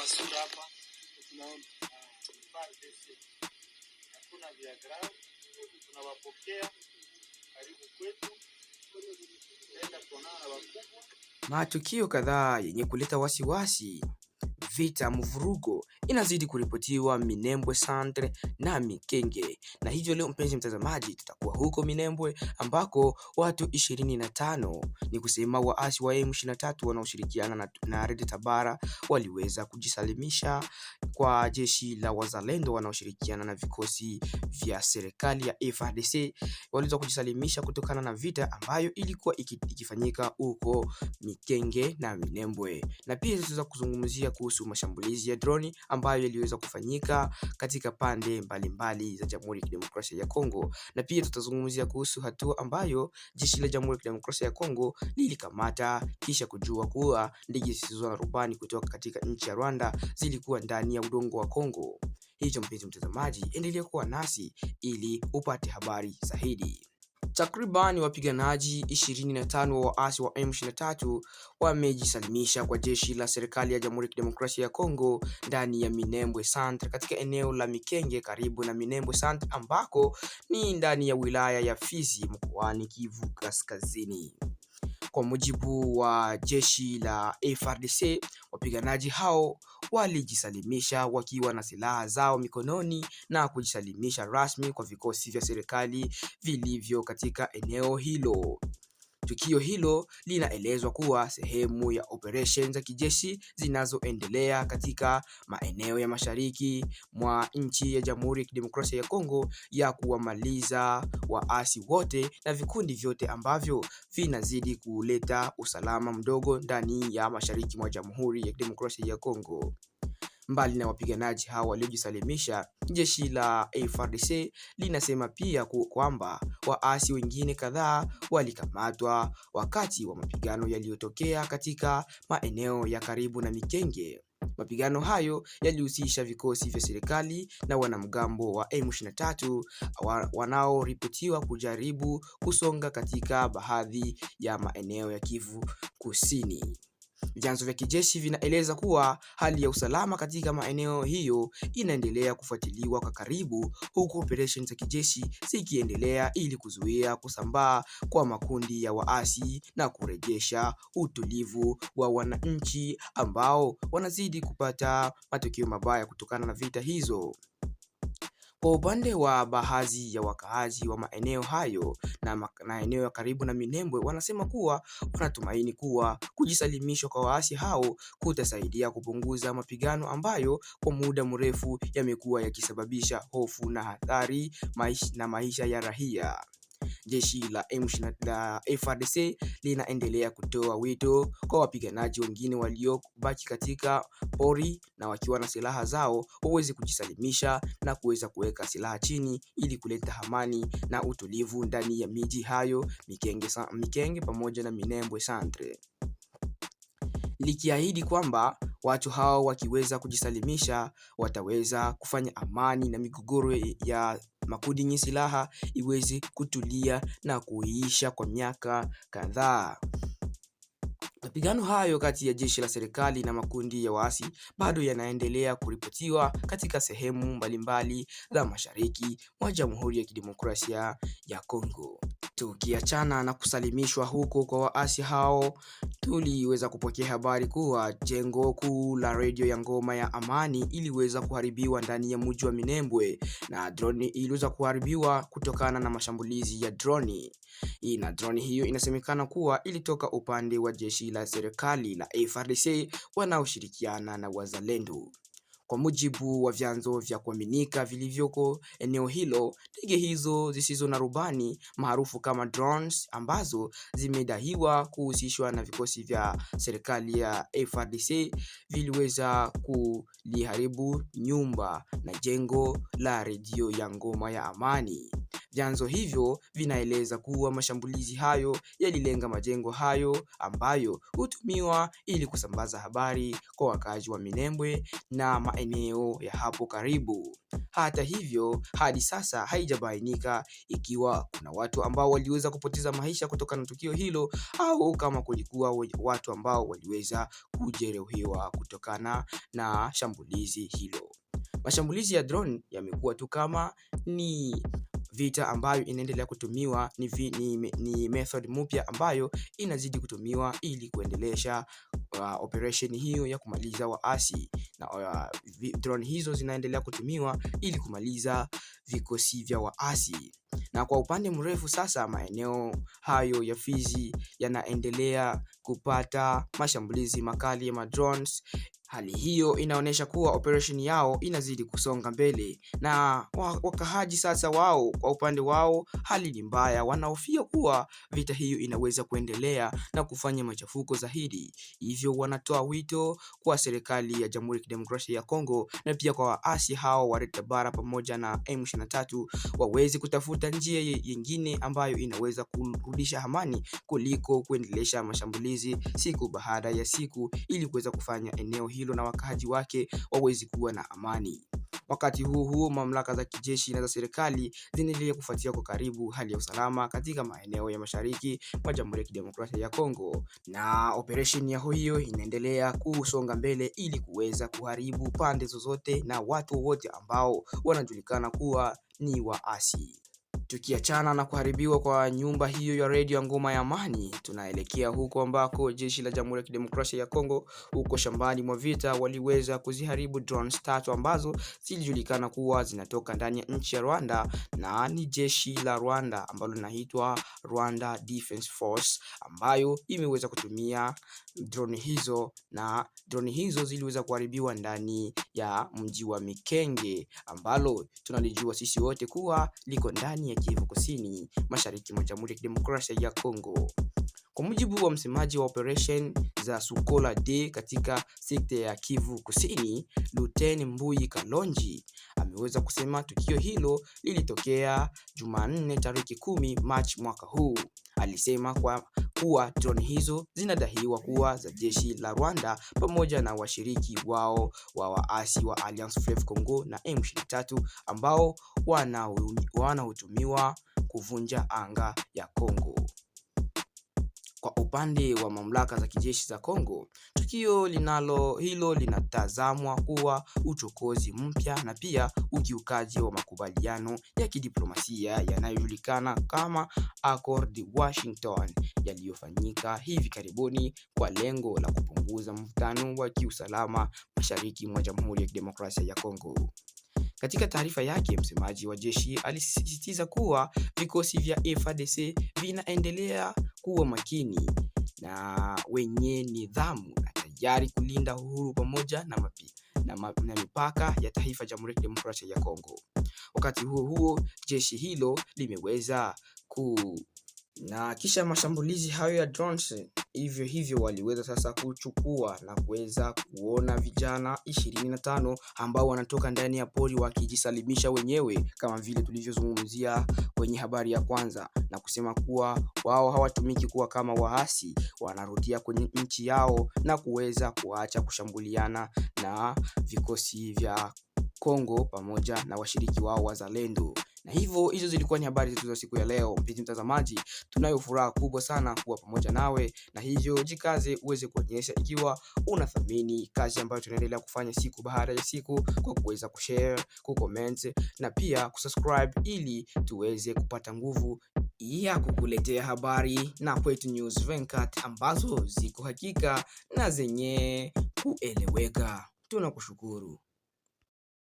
kwa sura hapa tunaona hakuna diagram, tunawapokea karibu kwetu, tunaenda kuonana na wakubwa. Matukio kadhaa yenye kuleta wasiwasi, vita, mvurugo inazidi kuripotiwa Minembwe Centre na Mikenge, na hivyo leo mpenzi mtazamaji, tutakuwa huko Minembwe ambako watu 25 ni kusema waasi wa M23 wanaoshirikiana na Red Tabara waliweza kujisalimisha kwa jeshi la wazalendo wanaoshirikiana na vikosi vya serikali ya FARDC. Waliweza kujisalimisha kutokana na vita ambayo ilikuwa ikifanyika huko Mikenge na Minembwe, na pia tutaweza kuzungumzia kuhusu mashambulizi ya droni ambayo yaliweza kufanyika katika pande mbalimbali za Jamhuri ya Kidemokrasia ya Kongo, na pia tutazungumzia kuhusu hatua ambayo jeshi la Jamhuri ya Kidemokrasia ya Kongo lilikamata kisha kujua kuwa ndege zisizo na rubani kutoka katika nchi ya Rwanda zilikuwa ndani ya udongo wa Kongo. Hicho mpenzi mtazamaji, endelea kuwa nasi ili upate habari zaidi. Takriban wapiganaji 25 wa waasi wa M23 wamejisalimisha kwa jeshi la serikali ya Jamhuri ya Kidemokrasia ya Kongo ndani ya Minembwe Centre katika eneo la Mikenge karibu na Minembwe Centre ambako ni ndani ya wilaya ya Fizi mkoani Kivu Kaskazini. Kwa mujibu wa jeshi la FARDC, wapiganaji hao walijisalimisha wakiwa na silaha zao mikononi na kujisalimisha rasmi kwa vikosi vya serikali vilivyo katika eneo hilo. Tukio hilo linaelezwa kuwa sehemu ya operation za kijeshi zinazoendelea katika maeneo ya mashariki mwa nchi ya Jamhuri ya Kidemokrasia ya Kongo ya kuwamaliza waasi wote na vikundi vyote ambavyo vinazidi kuleta usalama mdogo ndani ya mashariki mwa Jamhuri ya Kidemokrasia ya Kongo. Mbali na wapiganaji hao waliojisalimisha, jeshi la FARDC linasema pia kwamba waasi wengine kadhaa walikamatwa wakati wa mapigano yaliyotokea katika maeneo ya karibu na Mikenge. Mapigano hayo yalihusisha vikosi vya serikali na wanamgambo wa M23 wanaoripotiwa kujaribu kusonga katika baadhi ya maeneo ya Kivu Kusini. Vyanzo vya kijeshi vinaeleza kuwa hali ya usalama katika maeneo hiyo inaendelea kufuatiliwa kwa karibu, huku operesheni za kijeshi zikiendelea ili kuzuia kusambaa kwa makundi ya waasi na kurejesha utulivu wa wananchi ambao wanazidi kupata matokeo mabaya kutokana na vita hizo. Kwa upande wa baadhi ya wakaazi wa maeneo hayo na eneo ya karibu na Minembwe, wanasema kuwa wanatumaini kuwa kujisalimishwa kwa waasi hao kutasaidia kupunguza mapigano ambayo kwa muda mrefu yamekuwa yakisababisha hofu na hatari maisha ya raia. Jeshi la FARDC linaendelea kutoa wito kwa wapiganaji wengine waliobaki katika pori na wakiwa na silaha zao waweze kujisalimisha na kuweza kuweka silaha chini ili kuleta amani na utulivu ndani ya miji hayo Mikenge pamoja na Minembwe Centre, likiahidi kwamba watu hao wakiweza kujisalimisha wataweza kufanya amani na migogoro ya makundi yenye silaha iweze kutulia na kuisha kwa miaka kadhaa. Mapigano hayo kati ya jeshi la serikali na makundi ya waasi bado yanaendelea kuripotiwa katika sehemu mbalimbali za mashariki mwa Jamhuri ya Kidemokrasia ya Kongo. Tukiachana na kusalimishwa huko kwa waasi hao, tuliweza kupokea habari kuwa jengo kuu la redio ya Ngoma ya Amani iliweza kuharibiwa ndani ya mji wa Minembwe, na droni iliweza kuharibiwa kutokana na mashambulizi ya droni. Na droni hiyo inasemekana kuwa ilitoka upande wa jeshi la serikali la FARDC wanaoshirikiana na wazalendo. Kwa mujibu wa vyanzo vya kuaminika vilivyoko eneo hilo, ndege hizo zisizo na rubani maarufu kama drones ambazo zimedaiwa kuhusishwa na vikosi vya serikali ya FARDC viliweza kuliharibu nyumba na jengo la redio ya Ngoma ya Amani. Vyanzo hivyo vinaeleza kuwa mashambulizi hayo yalilenga majengo hayo ambayo hutumiwa ili kusambaza habari kwa wakazi wa Minembwe na maeneo ya hapo karibu. Hata hivyo, hadi sasa haijabainika ikiwa kuna watu ambao waliweza kupoteza maisha kutokana na tukio hilo au kama kulikuwa watu ambao waliweza kujeruhiwa kutokana na shambulizi hilo. Mashambulizi ya drone yamekuwa tu kama ni vita ambayo inaendelea kutumiwa, ni method mpya ambayo inazidi kutumiwa ili kuendelesha operation hiyo ya kumaliza waasi, na drone hizo zinaendelea kutumiwa ili kumaliza vikosi vya waasi. Na kwa upande mrefu sasa, maeneo hayo ya Fizi yanaendelea kupata mashambulizi makali ya drones. Hali hiyo inaonyesha kuwa operation yao inazidi kusonga mbele, na wakahaji sasa wao kwa upande wao hali ni mbaya. Wanahofia kuwa vita hiyo inaweza kuendelea na kufanya machafuko zaidi. Hivyo wanatoa wito kwa serikali ya Jamhuri ya Kidemokrasia ya Kongo na pia kwa waasi hao wa Red Tabara pamoja na M23 waweze kutafuta njia nyingine ambayo inaweza kurudisha amani kuliko kuendelesha mashambulizi siku baada ya siku, ili kuweza kufanya eneo hilo na wakazi wake wawezi kuwa na amani. Wakati huo mamlaka za kijeshi na za serikali zinaendelea kufuatia kwa karibu hali ya usalama katika maeneo ya mashariki mwa Jamhuri ya Kidemokrasia ya Kongo, na operation ya hiyo inaendelea kusonga mbele ili kuweza kuharibu pande zozote na watu wote ambao wanajulikana kuwa ni waasi. Tukiachana na kuharibiwa kwa nyumba hiyo ya redio ya Ngoma ya Amani, tunaelekea huko ambako jeshi la Jamhuri ya Kidemokrasia ya Kongo huko shambani mwa vita waliweza kuziharibu drones 3 ambazo zilijulikana kuwa zinatoka ndani ya nchi ya Rwanda, na ni jeshi la Rwanda ambalo linaitwa Rwanda Defense Force ambayo imeweza kutumia drone hizo, na drone hizo ziliweza kuharibiwa ndani ya mji wa Mikenge ambalo tunalijua sisi wote kuwa liko ndani ya Kivu Kusini, mashariki mwa Jamhuri ya Kidemokrasia ya Kongo. Kwa mujibu wa msemaji wa operation za Sukola D katika sekta ya Kivu Kusini, Luteni Mbuyi Kalonji ameweza kusema tukio hilo lilitokea Jumanne tarehe 10 Machi mwaka huu. Alisema kuwa drone hizo zinadaiwa kuwa za jeshi la Rwanda pamoja na washiriki wao wa waasi wa Alliance Fleuve Congo na M23 ambao wanahutumiwa kuvunja anga ya Kongo. Kwa upande wa mamlaka za kijeshi za Kongo, tukio hilo linatazamwa kuwa uchokozi mpya na pia ukiukaji wa makubaliano ya kidiplomasia yanayojulikana kama Accord de Washington yaliyofanyika hivi karibuni kwa lengo la kupunguza mvutano wa kiusalama mashariki mwa Jamhuri ya Kidemokrasia ya Kongo. Katika taarifa yake, msemaji wa jeshi alisisitiza kuwa vikosi vya FARDC vinaendelea kuwa makini na wenye nidhamu na tayari kulinda uhuru pamoja na mipaka ya taifa Jamhuri ya Kidemokrasia ya Kongo. Wakati huo jeshi hilo limeweza na kisha mashambulizi hayo ya drones, hivyo waliweza sasa kuchukua na kuweza kuona vijana 25 ambao wanatoka ndani ya pori wakijisalimisha wenyewe, kama vile tulivyozungumzia kwenye habari ya kwanza, na kusema kuwa wao hawatumiki kuwa kama waasi, wanarudia kwenye nchi yao na kuweza kuacha kushambuliana na vikosi vya Kongo pamoja na washiriki wao wazalendo. Na hivyo hizo zilikuwa ni habari zetu za siku ya leo. Mpenzi mtazamaji, tunayo furaha kubwa sana kuwa pamoja nawe, na hivyo jikaze uweze kuonyesha ikiwa unathamini kazi ambayo tunaendelea kufanya siku baada ya siku, kwa kuweza kushare, kucomment na pia kusubscribe, ili tuweze kupata nguvu ya kukuletea habari na Kwetu News 24 ambazo ziko hakika na zenye kueleweka. Tunakushukuru.